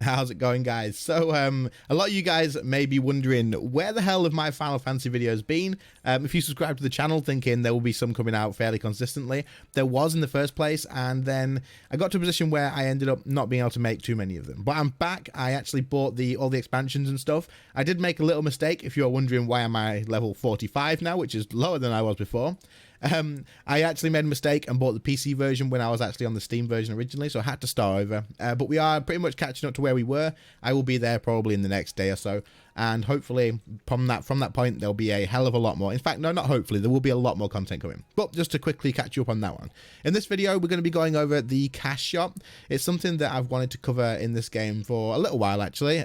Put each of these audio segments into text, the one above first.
How's it going, guys? So a lot of you guys may be wondering where the hell have my Final Fantasy videos been. If you subscribe to the channel thinking there will be some coming out fairly consistently, there was in the first place, and then I got to a position where I ended up not being able to make too many of them. But I'm back. I actually bought all the expansions and stuff. I did make a little mistake if you're wondering why am I level 45 now, which is lower than I was before. I actually made a mistake and bought the PC version when I was actually on the Steam version originally, so I had to start over. But we are pretty much catching up to where we were. I will be there probably in the next day or so, and hopefully from that point there'll be a hell of a lot more. In fact, no, not hopefully, there will be a lot more content coming. But just to quickly catch you up on that one, in this video we're going to be going over the cash shop. It's something that I've wanted to cover in this game for a little while actually.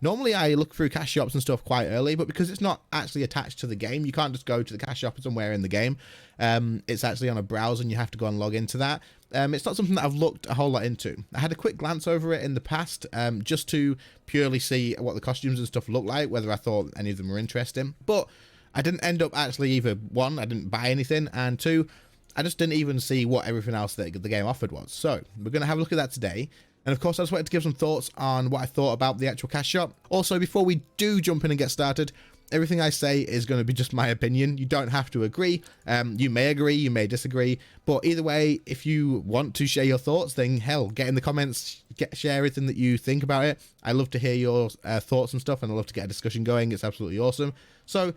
Normally I look through cash shops and stuff quite early, but because it's not actually attached to the game, you can't just go to the cash shop somewhere in the game. It's actually on a browser and you have to go and log into that. It's not something that I've looked a whole lot into. I had a quick glance over it in the past, just to purely see what the costumes and stuff look like, whether I thought any of them were interesting. But I didn't end up actually either, one, I didn't buy anything, and two, I just didn't even see what everything else that the game offered was. So we're going to have a look at that today. And of course, I just wanted to give some thoughts on what I thought about the actual cash shop. Also, before we do jump in and get started, everything I say is going to be just my opinion. You don't have to agree. You may agree, you may disagree, but either way, if you want to share your thoughts, then hell, get in the comments, share everything that you think about it. I love to hear your thoughts and stuff, and I love to get a discussion going. It's absolutely awesome. So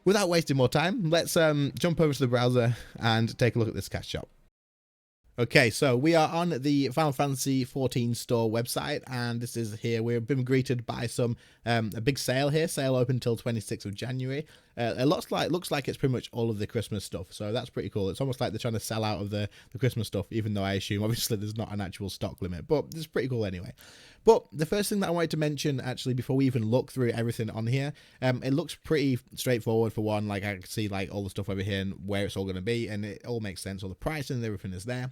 without wasting more time, let's jump over to the browser and take a look at this cash shop. Okay, so we are on the Final Fantasy XIV store website, and this is here. We've been greeted by some a big sale here. Sale open until 26th of January. It looks like it's pretty much all of the Christmas stuff, so that's pretty cool. It's almost like they're trying to sell out of the Christmas stuff, even though I assume obviously there's not an actual stock limit, but it's pretty cool anyway. But the first thing that I wanted to mention, actually, before we even look through everything on here, it looks pretty straightforward for one. Like, I can see like all the stuff over here and where it's all going to be, and it all makes sense. All the pricing and everything is there.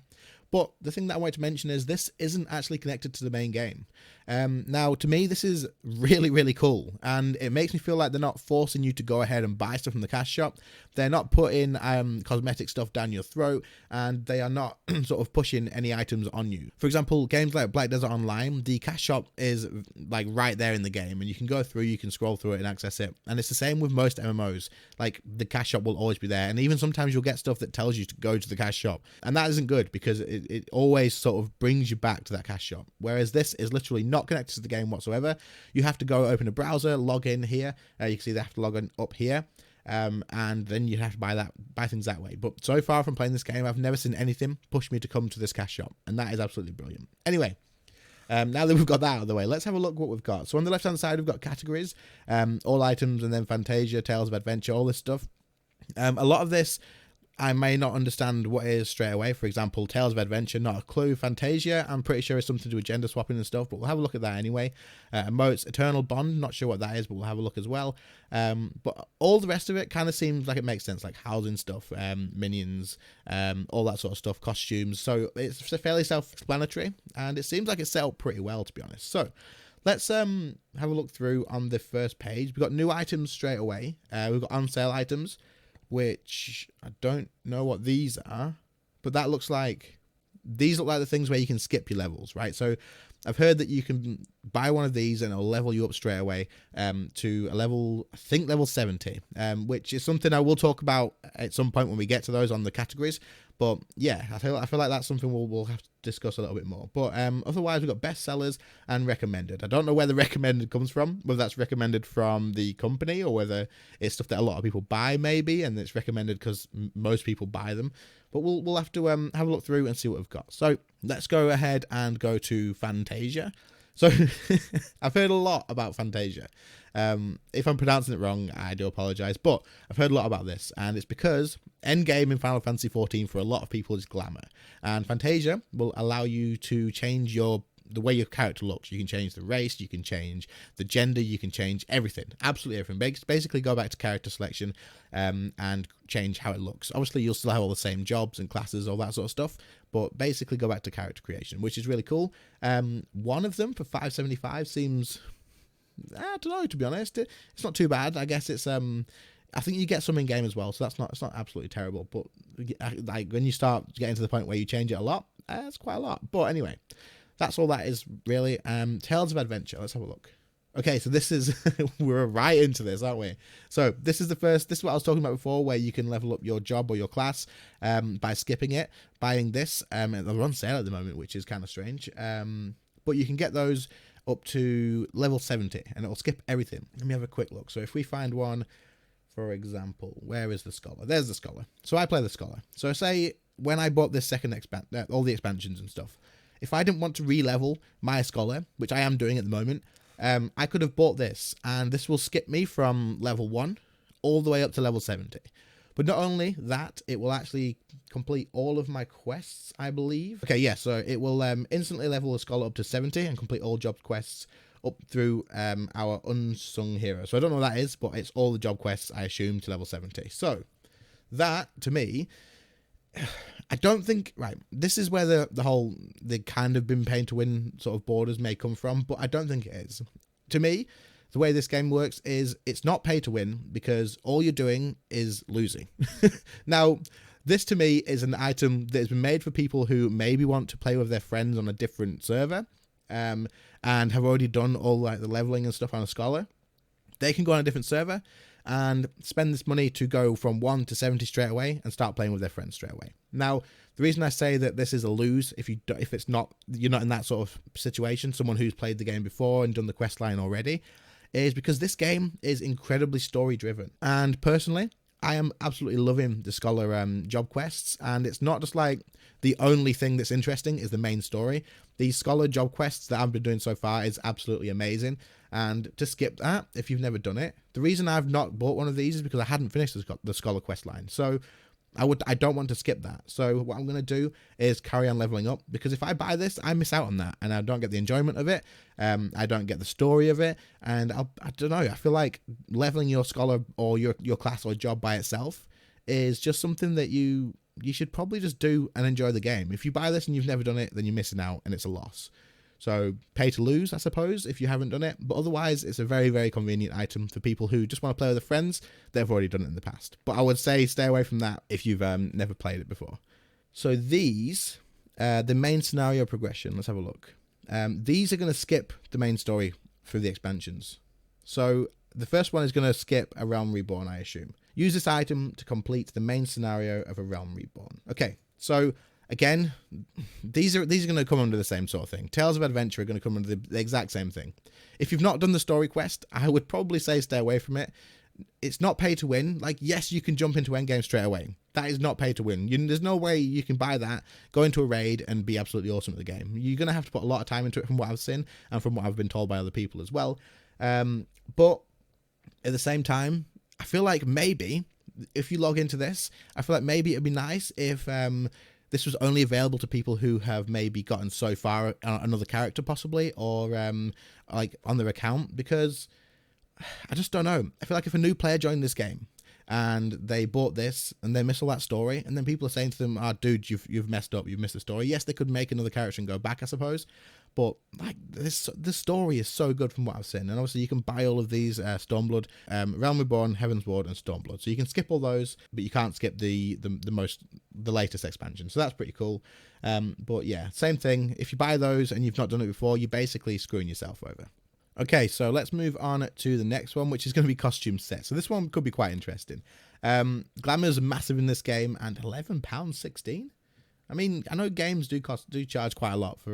But the thing that I wanted to mention is this isn't actually connected to the main game. Now, to me, this is really, really cool, and it makes me feel like they're not forcing you to go ahead and buy stuff from the cash shop. They're not putting cosmetic stuff down your throat, and they are not sort of pushing any items on you. For example, games like Black Desert Online, the cash shop is like right there in the game, and you can go through, you can scroll through it and access it. And it's the same with most MMOs. Like, the cash shop will always be there, and even sometimes you'll get stuff that tells you to go to the cash shop, and that isn't good because it always sort of brings you back to that cash shop. Whereas this is literally not connected to the game whatsoever. You have to go open a browser, log in here. You can see they have to log in up here. And then you have to buy things that way. But so far from playing this game, I've never seen anything push me to come to this cash shop, and that is absolutely brilliant. Anyway, now that we've got that out of the way, let's have a look what we've got. So on the left hand side, we've got categories, all items, and then Fantasia, Tales of Adventure, all this stuff. A lot of this I may not understand what it is straight away. For example, Tales of Adventure, not a clue. Fantasia, I'm pretty sure it's something to do with gender swapping and stuff, but we'll have a look at that anyway. Emotes, Eternal Bond, not sure what that is, but we'll have a look as well. But all the rest of it kind of seems like it makes sense, like housing stuff, minions, all that sort of stuff, costumes. So it's fairly self-explanatory, and it seems like it's set up pretty well, to be honest. So let's have a look through on the first page. We've got new items straight away. We've got on sale items, which I don't know what these are, but that looks like, these look like the things where you can skip your levels, right? So I've heard that you can buy one of these and it'll level you up straight away to a level, I think level 70, which is something I will talk about at some point when we get to those on the categories. But yeah, I feel like that's something we'll have to discuss a little bit more. But otherwise, we've got bestsellers and recommended. I don't know where the recommended comes from, whether that's recommended from the company or whether it's stuff that a lot of people buy maybe, and it's recommended because most people buy them. But we'll have to have a look through and see what we've got. So let's go ahead and go to Fantasia. So I've heard a lot about Fantasia. If I'm pronouncing it wrong, I do apologize, but I've heard a lot about this, and it's because endgame in Final Fantasy XIV for a lot of people is Glamour, and Fantasia will allow you to change the way your character looks. You can change the race, you can change the gender, you can change everything, absolutely everything. Basically go back to character selection and change how it looks. Obviously you'll still have all the same jobs and classes, all that sort of stuff, but basically go back to character creation, which is really cool. One of them for $5.75 seems, I don't know, to be honest, it's not too bad. I guess it's I think you get some in game as well, so it's not absolutely terrible. But like when you start getting to the point where you change it a lot, it's quite a lot. But anyway, that's all that is really. Tales of Adventure. Let's have a look. Okay, so this is, we're right into this, aren't we? So this is this is what I was talking about before, where you can level up your job or your class by skipping it, buying this. They're on sale at the moment, which is kind of strange. But you can get those up to level 70, and it'll skip everything. Let me have a quick look. So if we find one, for example, where is the Scholar? There's the Scholar. So I play the Scholar. So say when I bought this second all the expansions and stuff, if I didn't want to re-level my Scholar, which I am doing at the moment, I could have bought this, and this will skip me from level 1 all the way up to level 70. But not only that, it will actually complete all of my quests, I believe. Okay, yeah, so it will instantly level a Scholar up to 70 and complete all job quests up through our unsung hero. So I don't know what that is, but it's all the job quests, I assume, to level 70. So that, to me, I don't think, right, this is where the kind of been paid to win sort of borders may come from, but I don't think it is. To me, the way this game works is it's not pay to win, because all you're doing is losing. Now, this to me is an item that has been made for people who maybe want to play with their friends on a different server, and have already done all like the leveling and stuff on a Scholar. They can go on a different server and spend this money to go from 1 to 70 straight away and start playing with their friends straight away. Now, the reason I say that this is a lose, if it's not, you're not in that sort of situation, someone who's played the game before and done the quest line already, is because this game is incredibly story driven. And personally, I am absolutely loving the Scholar job quests, and it's not just like the only thing that's interesting is the main story. These Scholar job quests that I've been doing so far is absolutely amazing, and to skip that, if you've never done it, the reason I've not bought one of these is because I hadn't finished the Scholar quest line, so I don't want to skip that. So what I'm going to do is carry on leveling up, because if I buy this, I miss out on that, and I don't get the enjoyment of it. I don't get the story of it, and I don't know. I feel like leveling your Scholar or your class or job by itself is just something that you should probably just do and enjoy the game. If you buy this and you've never done it, then you're missing out, and it's a loss. So pay to lose, I suppose, if you haven't done it. But otherwise, it's a very, very convenient item for people who just want to play with their friends. They've already done it in the past. But I would say stay away from that if you've never played it before. So these, the main scenario progression, let's have a look. These are going to skip the main story through the expansions. So the first one is going to skip a Realm Reborn, I assume. Use this item to complete the main scenario of a Realm Reborn. Okay, so again, these are going to come under the same sort of thing. Tales of Adventure are going to come under the exact same thing. If you've not done the story quest, I would probably say stay away from it. It's not pay to win. Like, yes, you can jump into endgame straight away. That is not pay to win. There's no way you can buy that, go into a raid, and be absolutely awesome at the game. You're going to have to put a lot of time into it, from what I've seen and from what I've been told by other people as well. But at the same time, I feel like maybe if you log into this, I feel like maybe it'd be nice if this was only available to people who have maybe gotten so far on another character possibly, or like on their account, because I just don't know. I feel like if a new player joined this game and they bought this and they miss all that story, and then people are saying to them, "Ah, dude, you've messed up, you've missed the story." Yes, they could make another character and go back, I suppose, but like the story is so good from what I've seen. And obviously you can buy all of these Stormblood, Realm Reborn, Heaven's Ward, and Stormblood, so you can skip all those, but you can't skip the latest expansion. So that's pretty cool. But yeah, same thing. If you buy those and you've not done it before, you're basically screwing yourself over. Okay, so let's move on to the next one, which is going to be costume set. So this one could be quite interesting. Glamour is massive in this game, and £11.16. I mean, I know games do charge quite a lot for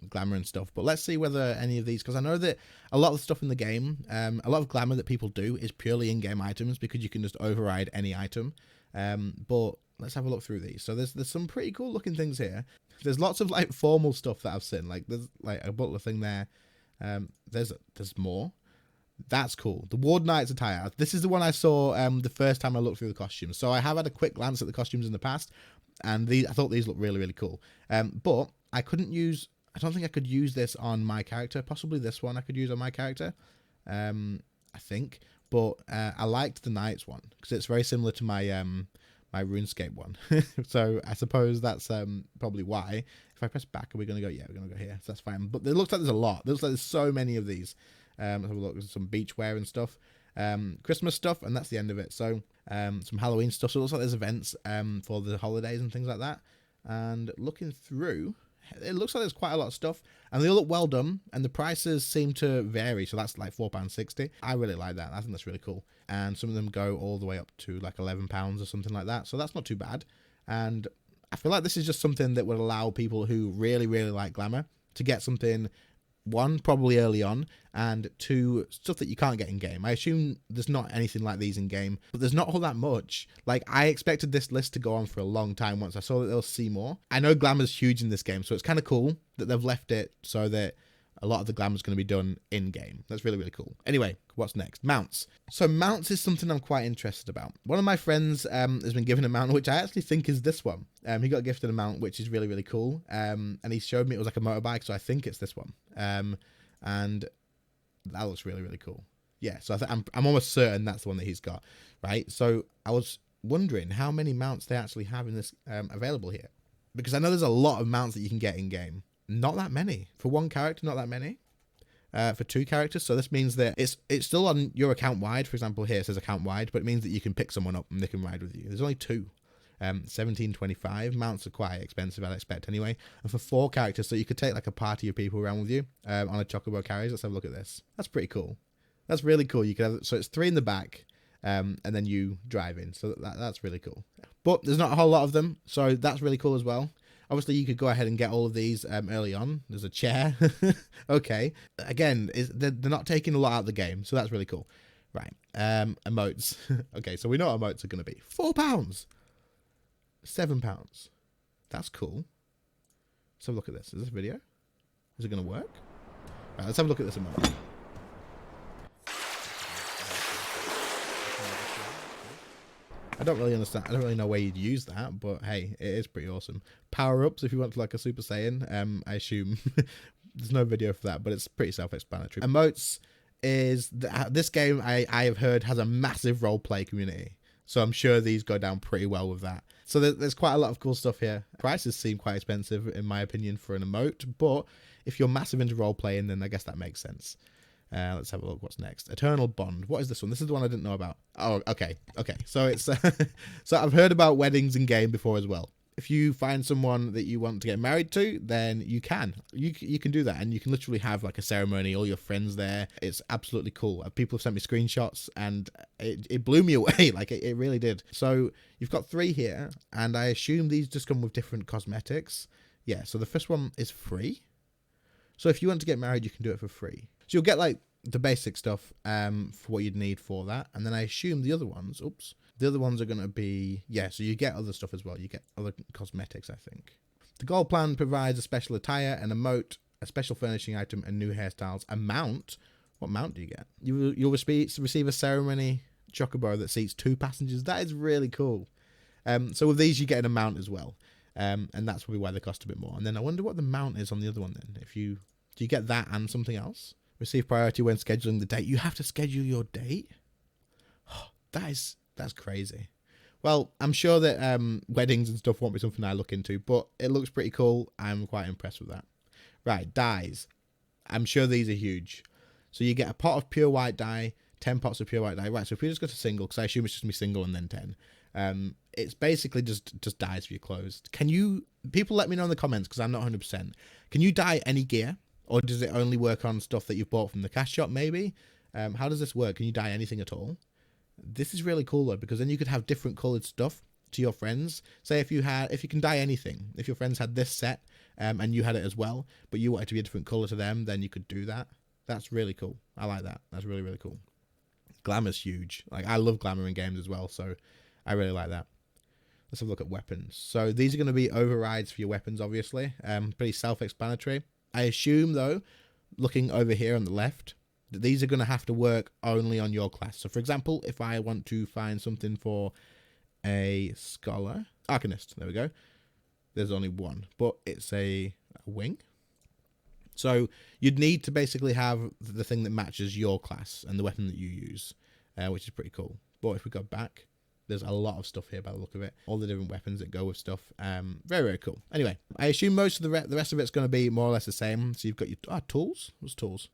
Glamour and stuff, but let's see whether any of these, because I know that a lot of the stuff in the game, a lot of Glamour that people do is purely in-game items, because you can just override any item. But let's have a look through these. So there's some pretty cool looking things here. There's lots of like formal stuff that I've seen. Like there's like a butler thing there. There's more. That's cool. The Ward Knight's attire. This is the one I saw the first time I looked through the costumes. So I have had a quick glance at the costumes in the past, and I thought these looked really, really cool. But I don't think I could use this on my character. Possibly this one I could use on my character. I think. But I liked the Knight's one because it's very similar to my my RuneScape one. So I suppose that's probably why. If I press back, are we going to go? Yeah, we're going to go here. So that's fine. But it looks like there's a lot. It looks like there's so many of these. Let's have a look. There's some beach wear and stuff. Christmas stuff, and that's the end of it. So some Halloween stuff. So it looks like there's events for the holidays and things like that. And looking through it looks like there's quite a lot of stuff, and they all look well done, and the prices seem to vary. So that's like £4.60. I really like that. I think that's really cool. And some of them go all the way up to like £11 or something like that. So that's not too bad. And I feel like this is just something that would allow people who really, really like Glamour to get something, one, probably early on, and two, stuff that you can't get in game. I assume there's not anything like these in game, but there's not all that much. Like, I expected this list to go on for a long time once I saw that they'll see more. I know Glamour's huge in this game, so it's kind of cool that they've left it so that a lot of the Glamour's going to be done in game. That's really, really cool. Anyway, what's next? Mounts. So mounts is something I'm quite interested about. One of my friends has been given a mount, which I actually think is this one. He got gifted a mount, which is really, really cool. And he showed me it was like a motorbike, so I think it's this one. And that looks really, really cool. Yeah, so I'm almost certain that's the one that he's got, right? So I was wondering how many mounts they actually have in this available here, because I know there's a lot of mounts that you can get in game. Not that many for one character. Not that many for two characters. So this means that it's still on your account wide. For example, here it says account wide, but it means that you can pick someone up and they can ride with you. There's only two. 17.25. Mounts are quite expensive, I'd expect anyway. And for 4 characters, so you could take like a party of people around with you on a chocobo carriage. Let's have a look at this. That's pretty cool. That's really cool. You can have, so it's 3 in the back, and then you drive in. So that's really cool. But there's not a whole lot of them, so that's really cool as well. Obviously, you could go ahead and get all of these early on. There's a chair. Okay. Again, they're not taking a lot out of the game, so that's really cool. Right. Emotes. Okay, so we know what emotes are going to be. £4. £7. That's cool. Let's have a look at this. Is this a video? Is it going to work? Right, let's have a look at this emote. I don't really understand. I don't really know where you'd use that, but hey, it is pretty awesome. Power-ups, if you want to like a Super Saiyan, I assume there's no video for that, but it's pretty self-explanatory. Emotes is, this game I have heard has a massive role-play community, so I'm sure these go down pretty well with that. So there's quite a lot of cool stuff here. Prices seem quite expensive, in my opinion, for an emote, but if you're massive into role-playing, then I guess that makes sense. Let's have a look. What's next? Eternal Bond. What is this one? This is the one I didn't know about. Oh, okay. Okay. So it's so I've heard about weddings in game before as well. If you find someone that you want to get married to, then you can do that, and you can literally have like a ceremony, all your friends there. It's absolutely cool. People have sent me screenshots, and it blew me away. Like it really did. So you've got 3 here, and I assume these just come with different cosmetics. Yeah. So the first one is free. So if you want to get married, you can do it for free. So you'll get like the basic stuff for what you'd need for that. And then I assume the other ones, the other ones are going to be, yeah, so you get other stuff as well. You get other cosmetics, I think. The gold plan provides a special attire, an emote, a special furnishing item, and new hairstyles. A mount? What mount do you get? You'll receive a ceremony chocobo that seats 2 passengers. That is really cool. So with these, you get a mount as well. And that's probably why they cost a bit more. And then I wonder what the mount is on the other one then. Do you get that and something else? Receive priority when scheduling the date. You have to schedule your date? Oh, that's crazy. Well, I'm sure that weddings and stuff won't be something I look into, but it looks pretty cool. I'm quite impressed with that. Right, dyes. I'm sure these are huge. So you get a pot of pure white dye, 10 pots of pure white dye. Right, so if we just go to single, because I assume it's just going to be single and then 10. It's basically just dyes for your clothes. People let me know in the comments, because I'm not 100%. Can you dye any gear? Or does it only work on stuff that you've bought from the cash shop, maybe? How does this work? Can you dye anything at all? This is really cool, though, because then you could have different coloured stuff to your friends. Say if you can dye anything. If your friends had this set and you had it as well, but you wanted it to be a different colour to them, then you could do that. That's really cool. I like that. That's really, really cool. Glamour's huge. Like, I love Glamour in games as well, so I really like that. Let's have a look at weapons. So these are going to be overrides for your weapons, obviously. Pretty self-explanatory. I assume, though, looking over here on the left, that these are going to have to work only on your class. So, for example, if I want to find something for a scholar, arcanist, there we go. There's only one, but it's a wing. So you'd need to basically have the thing that matches your class and the weapon that you use, which is pretty cool. But if we go back, there's a lot of stuff here by the look of it. All the different weapons that go with stuff. Very, very cool. Anyway, I assume most of the rest of it's going to be more or less the same. So you've got your tools. What's tools?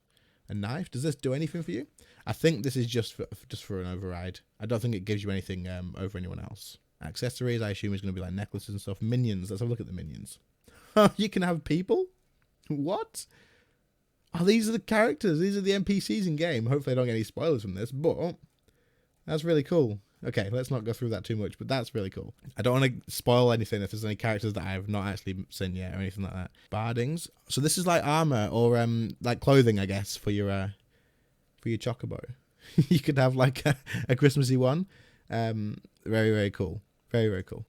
A knife. Does this do anything for you? I think this is just for an override. I don't think it gives you anything over anyone else. Accessories, I assume, is going to be like necklaces and stuff. Minions. Let's have a look at the minions. You can have people? What? Oh, these are the characters. These are the NPCs in game. Hopefully I don't get any spoilers from this, but that's really cool. Okay, let's not go through that too much, but that's really cool. I don't want to spoil anything if there's any characters that I have not actually seen yet or anything like that. Bardings. So this is like armor or like clothing, I guess, for your chocobo. You could have like a Christmassy one. Very, very cool. Very, very cool.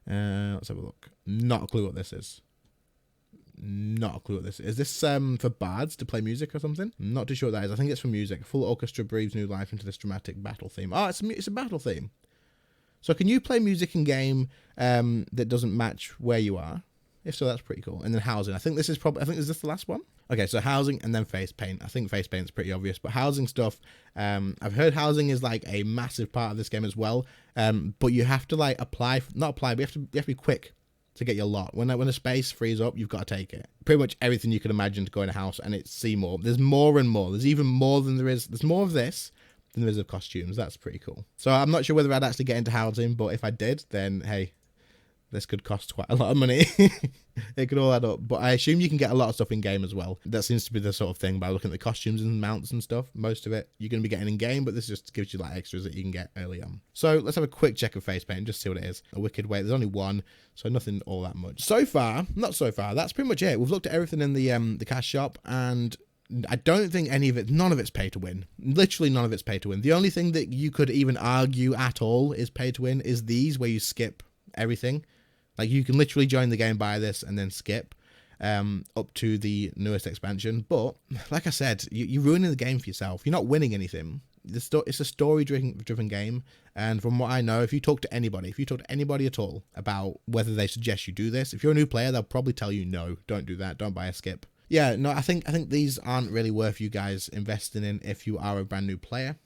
Let's have a look. Not a clue what this is. Not a clue what this is. Is this for bards to play music or something? I'm not too sure what that is. I think it's for music. Full orchestra breathes new life into this dramatic battle theme. Oh, it's a battle theme. So can you play music in game that doesn't match where you are? If so, that's pretty cool. And then housing. I think this is this the last one? Okay, so housing and then face paint. I think face paint's pretty obvious, but housing stuff, I've heard housing is like a massive part of this game as well. But you have to like not apply, but you have to be quick to get your lot. When a space frees up, you've got to take it. Pretty much everything you can imagine to go in a house, and it's see more. There's more and more. There's even more than there is. There's more of this than there is of costumes. That's pretty cool. So I'm not sure whether I'd actually get into housing, but if I did, then hey, this could cost quite a lot of money. It could all add up. But I assume you can get a lot of stuff in game as well. That seems to be the sort of thing by looking at the costumes and mounts and stuff. Most of it you're going to be getting in game, but this just gives you like extras that you can get early on. So let's have a quick check of face paint and just see what it is. A wicked way. There's only one, so nothing all that much. So far, that's pretty much it. We've looked at everything in the cash shop, and I don't think none of it's pay to win. Literally none of it's pay to win. The only thing that you could even argue at all is pay to win is these, where you skip everything. Like, you can literally join the game, buy this, and then skip up to the newest expansion. But, like I said, you're ruining the game for yourself. You're not winning anything. It's a story-driven game. And from what I know, if you talk to anybody at all about whether they suggest you do this, if you're a new player, they'll probably tell you, no, don't do that. Don't buy a skip. Yeah, no, I think these aren't really worth you guys investing in if you are a brand new player.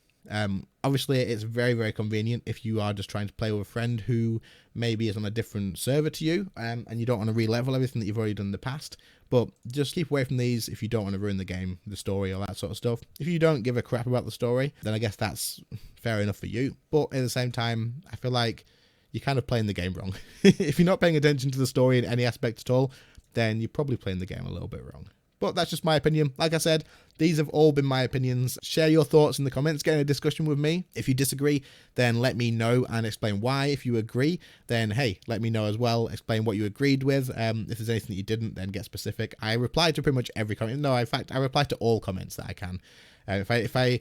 Obviously it's very, very convenient if you are just trying to play with a friend who maybe is on a different server to you, and you don't want to re-level everything that you've already done in the past. But just keep away from these if you don't want to ruin the game, the story, all that sort of stuff. If you don't give a crap about the story, then I guess that's fair enough for you. But at the same time, I feel like you're kind of playing the game wrong. If you're not paying attention to the story in any aspect at all, then you're probably playing the game a little bit wrong. But that's just my opinion. Like I said, these have all been my opinions. Share your thoughts in the comments, get in a discussion with me. If you disagree, then let me know and explain why. If you agree, then hey, let me know as well. Explain what you agreed with. If there's anything that you didn't, then get specific. I reply to pretty much every comment. No, in fact, I reply to all comments that I can. If I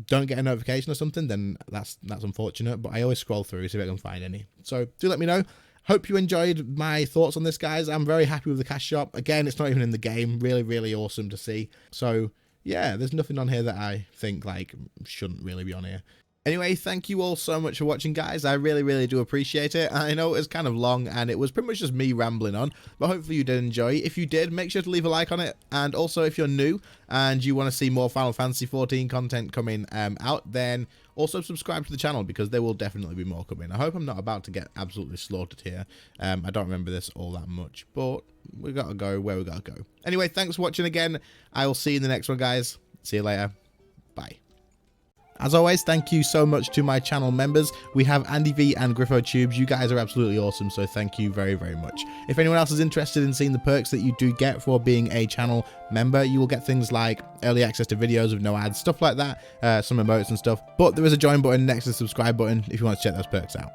don't get a notification or something, then that's unfortunate. But I always scroll through, see if I can find any. So do let me know. Hope you enjoyed my thoughts on this, guys. I'm very happy with the cash shop. Again, it's not even in the game. Really, really awesome to see. So, yeah, there's nothing on here that I think, like, shouldn't really be on here. Anyway, thank you all so much for watching, guys. I really, really do appreciate it. I know it was kind of long, and it was pretty much just me rambling on, but hopefully you did enjoy. If you did, make sure to leave a like on it. And also, if you're new and you want to see more Final Fantasy XIV content coming out, then also subscribe to the channel, because there will definitely be more coming. I hope I'm not about to get absolutely slaughtered here. I don't remember this all that much, but we got to go where we got to go. Anyway, thanks for watching again. I will see you in the next one, guys. See you later. Bye. As always, thank you so much to my channel members. We have Andy V and Griffo Tubes. You guys are absolutely awesome, so thank you very, very much. If anyone else is interested in seeing the perks that you do get for being a channel member, you will get things like early access to videos with no ads, stuff like that, some emotes and stuff. But there is a join button next to the subscribe button if you want to check those perks out.